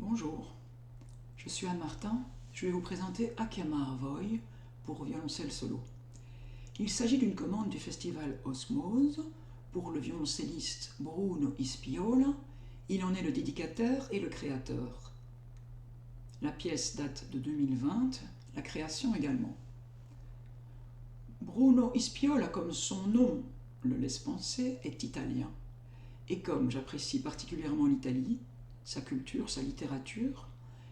Bonjour, je suis Anne Martin, je vais vous présenter Akhiamar Voy pour violoncelle solo. Il s'agit d'une commande du festival Osmose pour le violoncelliste Bruno Ispiola. Il en est le dédicataire et le créateur. La pièce date de 2020, la création également. Bruno Ispiola, comme son nom le laisse penser, est italien. Et comme j'apprécie particulièrement l'Italie, sa culture, sa littérature,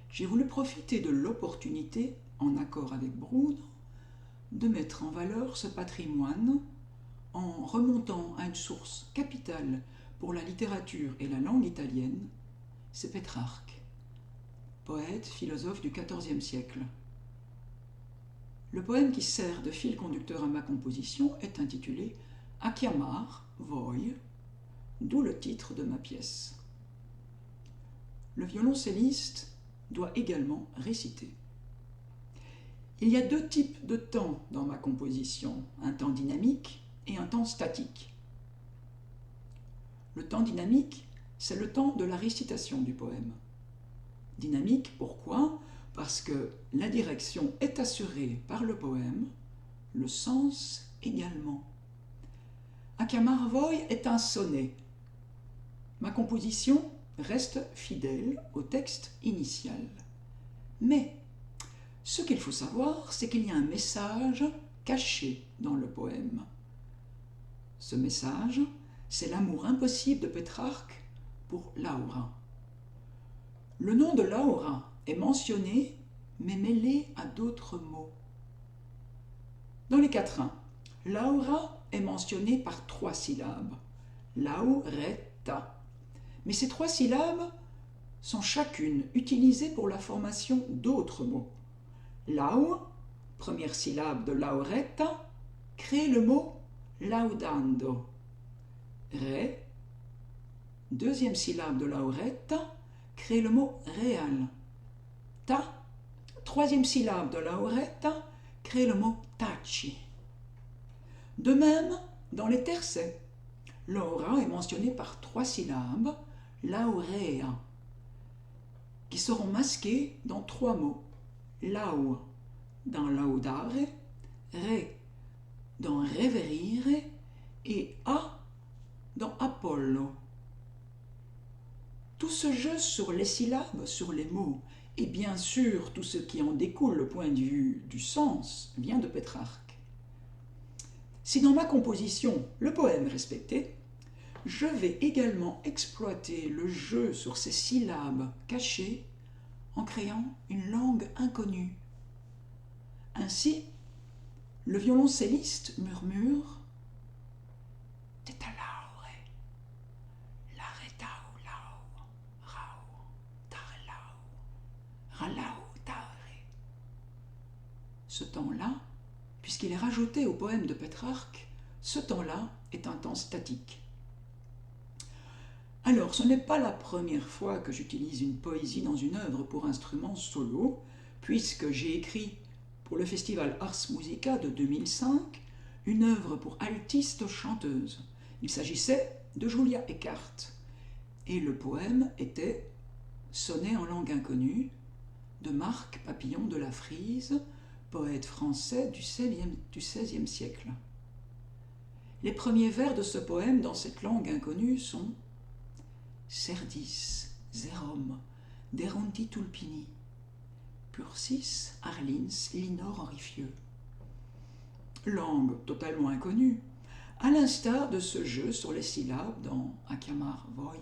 j'ai voulu profiter de l'opportunité, en accord avec Bruno, de mettre en valeur ce patrimoine en remontant à une source capitale pour la littérature et la langue italienne, c'est Pétrarque, poète, philosophe du XIVe siècle. Le poème qui sert de fil conducteur à ma composition est intitulé Akhiamar Voy, d'où le titre de ma pièce. Le violoncelliste doit également réciter. Il y a deux types de temps dans ma composition, un temps dynamique et un temps statique. Le temps dynamique, c'est le temps de la récitation du poème. Dynamique, pourquoi ? Parce que la direction est assurée par le poème, le sens également. Akhiamar Voy est un sonnet. Ma composition reste fidèle au texte initial. Mais ce qu'il faut savoir, c'est qu'il y a un message caché dans le poème. Ce message, c'est l'amour impossible de Pétrarque pour Laura. Le nom de Laura est mentionné, mais mêlé à d'autres mots. Dans les quatrains, Laura est mentionnée par 3 syllabes, Lauretta. Mais ces 3 syllabes sont chacune utilisées pour la formation d'autres mots. Lau, première syllabe de Lauretta, crée le mot laudando. Re, deuxième syllabe de Lauretta, crée le mot real. Ta, troisième syllabe de Lauretta, crée le mot taci. De même, dans les tercets, Laura est mentionnée par 3 syllabes, laurea, qui seront masquées dans 3 mots. Lau dans laudare, re dans reverire et a dans Apollo. Tout ce jeu sur les syllabes, sur les mots, et bien sûr tout ce qui en découle, le point de vue du sens, vient de Pétrarque. Si dans ma composition, le poème est respecté, je vais également exploiter le jeu sur ces syllabes cachées en créant une langue inconnue. Ainsi, le violoncelliste murmure « Teta laure, la retau lau, rau, tare lau, ralau tare ». Ce temps-là, puisqu'il est rajouté au poème de Pétrarque, ce temps-là est un temps statique. Alors, ce n'est pas la première fois que j'utilise une poésie dans une œuvre pour instrument solo, puisque j'ai écrit pour le festival Ars Musica de 2005 une œuvre pour altiste chanteuse. Il s'agissait de Julia Eckart, et le poème était Sonnet en langue inconnue de Marc Papillon de la Frise, poète français du XVIe siècle. Les premiers vers de ce poème dans cette langue inconnue sont Cerdis, Zerum, Deronti Tulpini, Pursis, Arlins, Linor, Henrifieux. Langue totalement inconnue, à l'instar de ce jeu sur les syllabes dans Akhiamar Voy.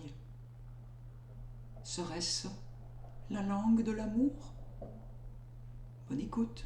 Serait-ce la langue de l'amour ? Bonne écoute.